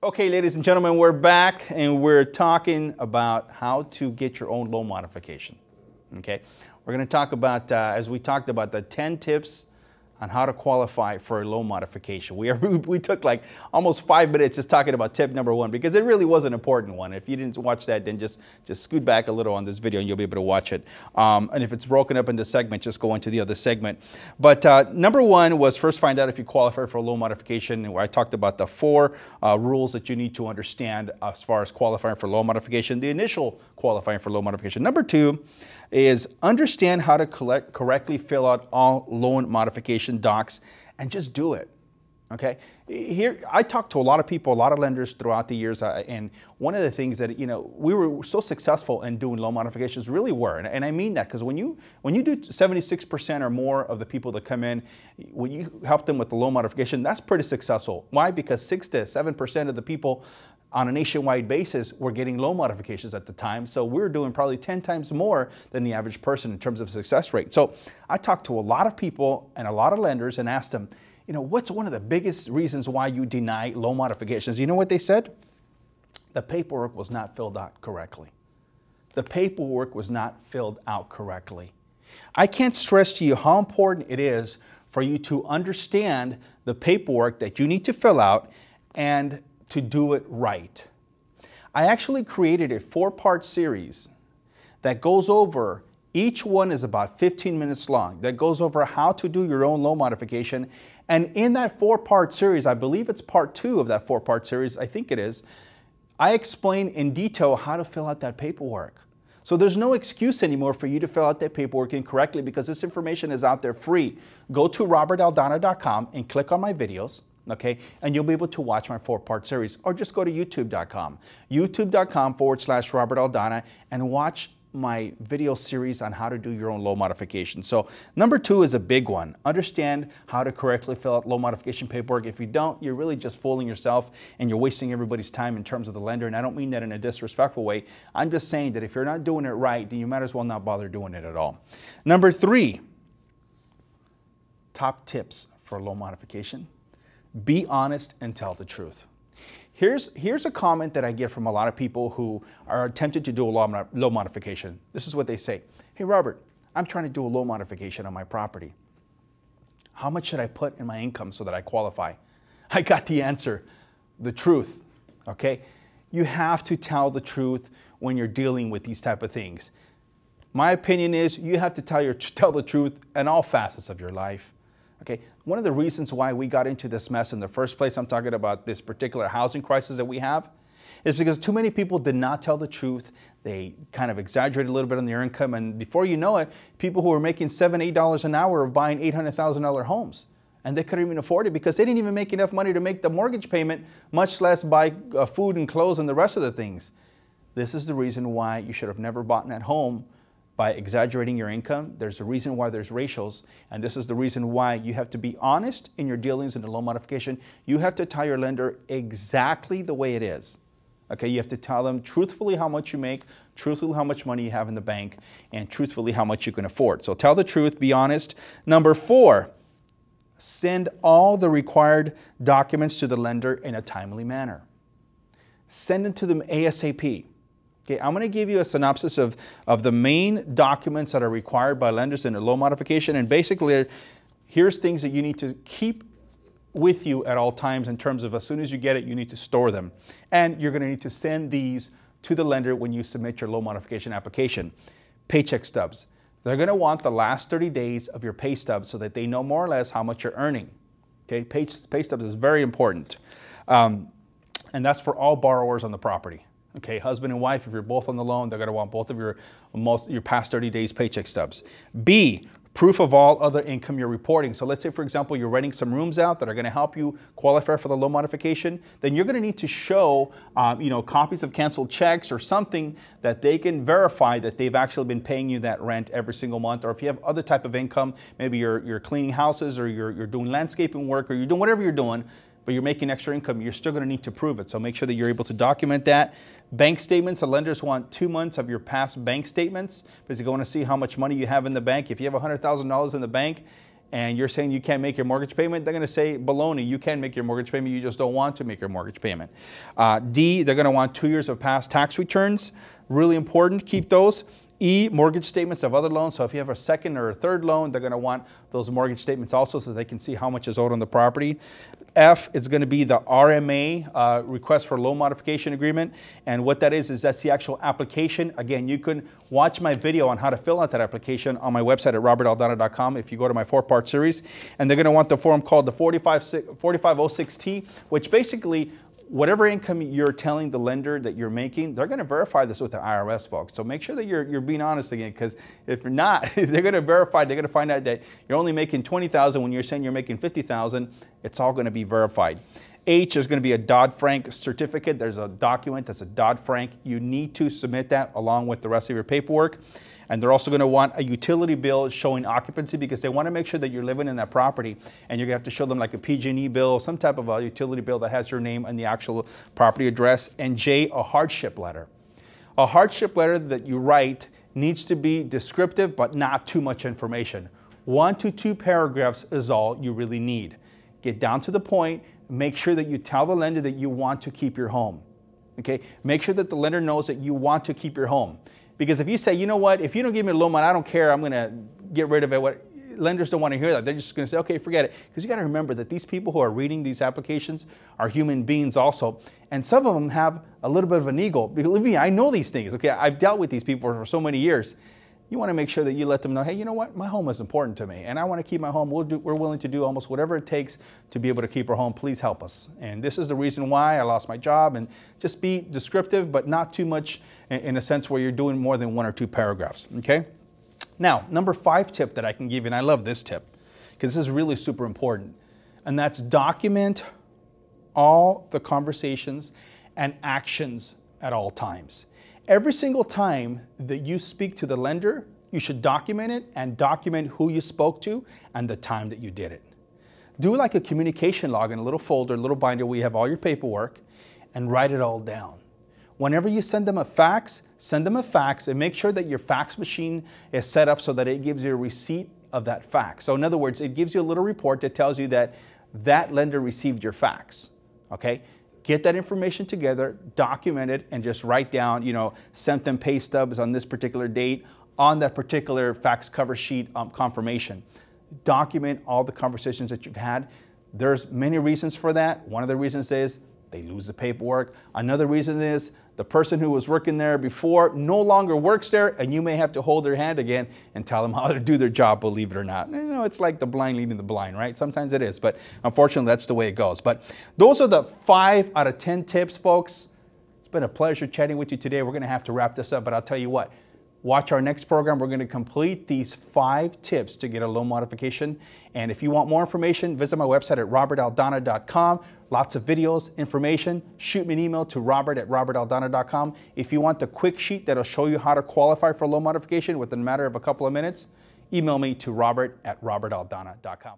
Okay, ladies and gentlemen, we're back and we're talking about how to get your own loan modification. Okay, we're going to talk about, as we talked about, the 10 tips on how to qualify for a loan modification. We took like almost 5 minutes just talking about tip number 1 because it really was an important one. If you didn't watch that, then just scoot back a little on this video and you'll be able to watch it. And if it's broken up into segments, just go into the other segment. But number 1 was first find out if you qualify for a loan modification. And I talked about the 4 rules that you need to understand as far as qualifying for loan modification, the initial qualifying for loan modification. Number 2 is understand how to correctly fill out all loan modification docs and just do it. Okay, here I talked to a lot of people, a lot of lenders throughout the years, and one of the things that we were so successful in doing loan modifications really were, and I mean that because when you do 76% or more of the people that come in, when you help them with the loan modification, that's pretty successful. Why? Because 6 to 7% of the people on a nationwide basis were getting loan modifications at the time. So we're doing probably 10 times more than the average person in terms of success rate. So I talked to a lot of people and a lot of lenders and asked them, what's one of the biggest reasons why you deny loan modifications? You know what they said? The paperwork was not filled out correctly. The paperwork was not filled out correctly. I can't stress to you how important it is for you to understand the paperwork that you need to fill out and to do it right. I actually created a 4-part series that goes over, each one is about 15 minutes long, that goes over how to do your own loan modification. And in that 4-part series, I believe it's part 2 of that 4-part series, I think it is, I explain in detail how to fill out that paperwork. So there's no excuse anymore for you to fill out that paperwork incorrectly because this information is out there free. Go to robertaldana.com and click on my videos. Okay, and you'll be able to watch my 4-part series, or just go to youtube.com, youtube.com/Robert Aldana, and watch my video series on how to do your own loan modification. So number 2 is a big one. Understand how to correctly fill out loan modification paperwork. If you don't, you're really just fooling yourself and you're wasting everybody's time in terms of the lender. And I don't mean that in a disrespectful way. I'm just saying that if you're not doing it right, then you might as well not bother doing it at all. Number 3, top tips for loan modification. Be honest and tell the truth. Here's a comment that I get from a lot of people who are attempting to do a loan modification. This is what they say. Hey, Robert, I'm trying to do a loan modification on my property. How much should I put in my income so that I qualify? I got the answer, the truth, okay? You have to tell the truth when you're dealing with these type of things. My opinion is you have to tell the truth in all facets of your life. Okay, one of the reasons why we got into this mess in the first place, I'm talking about this particular housing crisis that we have, is because too many people did not tell the truth. They kind of exaggerated a little bit on their income, and before you know it, people who were making $7, $8 an hour were buying $800,000 homes. And they couldn't even afford it because they didn't even make enough money to make the mortgage payment, much less buy food and clothes and the rest of the things. This is the reason why you should have never bought that home. By exaggerating your income. There's a reason why there's ratios, and this is the reason why you have to be honest in your dealings in the loan modification. You have to tell your lender exactly the way it is. Okay, you have to tell them truthfully how much you make, truthfully how much money you have in the bank, and truthfully how much you can afford. So tell the truth, be honest. Number 4, send all the required documents to the lender in a timely manner. Send them to them ASAP. Okay, I'm going to give you a synopsis of the main documents that are required by lenders in a loan modification. And basically, here's things that you need to keep with you at all times in terms of as soon as you get it, you need to store them. And you're going to need to send these to the lender when you submit your loan modification application. Paycheck stubs. They're going to want the last 30 days of your pay stubs so that they know more or less how much you're earning. Okay, pay stubs is very important. And that's for all borrowers on the property. Okay, husband and wife, if you're both on the loan, they're going to want both of your past 30 days paycheck stubs. B, proof of all other income you're reporting. So let's say, for example, you're renting some rooms out that are going to help you qualify for the loan modification. Then you're going to need to show, copies of canceled checks or something that they can verify that they've actually been paying you that rent every single month. Or if you have other type of income, maybe you're cleaning houses or you're doing landscaping work or you're doing whatever you're doing, but you're making extra income, you're still going to need to prove it. So make sure that you're able to document that. Bank statements, the lenders want 2 months of your past bank statements because they want to see how much money you have in the bank. If you have $100,000 in the bank and you're saying you can't make your mortgage payment, they're going to say, baloney, you can make your mortgage payment, you just don't want to make your mortgage payment. D, they're going to want 2 years of past tax returns. Really important, keep those. E, mortgage statements of other loans. So if you have a second or a third loan, they're going to want those mortgage statements also so they can see how much is owed on the property. F, it's going to be the RMA, request for loan modification agreement. And what that is that's the actual application. Again, you can watch my video on how to fill out that application on my website at robertaldana.com if you go to my 4-part series. And they're going to want the form called the 4506T, which basically whatever income you're telling the lender that you're making, they're going to verify this with the IRS, folks. So make sure that you're being honest again, because if you're not, they're going to verify, they're going to find out that you're only making $20,000 when you're saying you're making $50,000. It's all going to be verified. H, there's going to be a Dodd-Frank certificate. There's a document that's a Dodd-Frank. You need to submit that along with the rest of your paperwork. And they're also going to want a utility bill showing occupancy because they want to make sure that you're living in that property, and you're going to have to show them like a PG&E bill, some type of a utility bill that has your name and the actual property address. And J, a hardship letter. A hardship letter that you write needs to be descriptive but not too much information. 1 to 2 paragraphs is all you really need. Get down to the point. Make sure that you tell the lender that you want to keep your home. Okay? Make sure that the lender knows that you want to keep your home. Because if you say, you know what, if you don't give me a loan, I don't care, I'm going to get rid of it. Lenders don't want to hear that. They're just going to say, okay, forget it. Because you got to remember that these people who are reading these applications are human beings also. And some of them have a little bit of an ego. Believe me, I know these things. Okay, I've dealt with these people for so many years. You want to make sure that you let them know, hey, you know what, my home is important to me, and I want to keep my home. We're willing to do almost whatever it takes to be able to keep our home. Please help us. And this is the reason why I lost my job. And just be descriptive, but not too much in a sense where you're doing more than 1 or 2 paragraphs. Okay. Now, number 5 tip that I can give you, and I love this tip because this is really super important, and that's document all the conversations and actions at all times. Every single time that you speak to the lender, you should document it and document who you spoke to and the time that you did it. Do like a communication log in a little folder, a little binder where you have all your paperwork, and write it all down. Whenever you send them a fax and make sure that your fax machine is set up so that it gives you a receipt of that fax. So in other words, it gives you a little report that tells you that that lender received your fax, okay? Get that information together, document it, and just write down, sent them pay stubs on this particular date on that particular fax cover sheet confirmation. Document all the conversations that you've had. There's many reasons for that. One of the reasons is they lose the paperwork. Another reason is the person who was working there before no longer works there, and you may have to hold their hand again and tell them how to do their job, believe it or not. It's like the blind leading the blind, right? Sometimes it is, but unfortunately, that's the way it goes. But those are the 5 out of 10 tips, folks. It's been a pleasure chatting with you today. We're going to have to wrap this up, but I'll tell you what. Watch our next program. We're going to complete these 5 tips to get a loan modification. And if you want more information, visit my website at robertaldana.com. Lots of videos, information. Shoot me an email to robert@robertaldana.com. If you want the quick sheet that'll show you how to qualify for loan modification within a matter of a couple of minutes, email me to robert@robertaldana.com.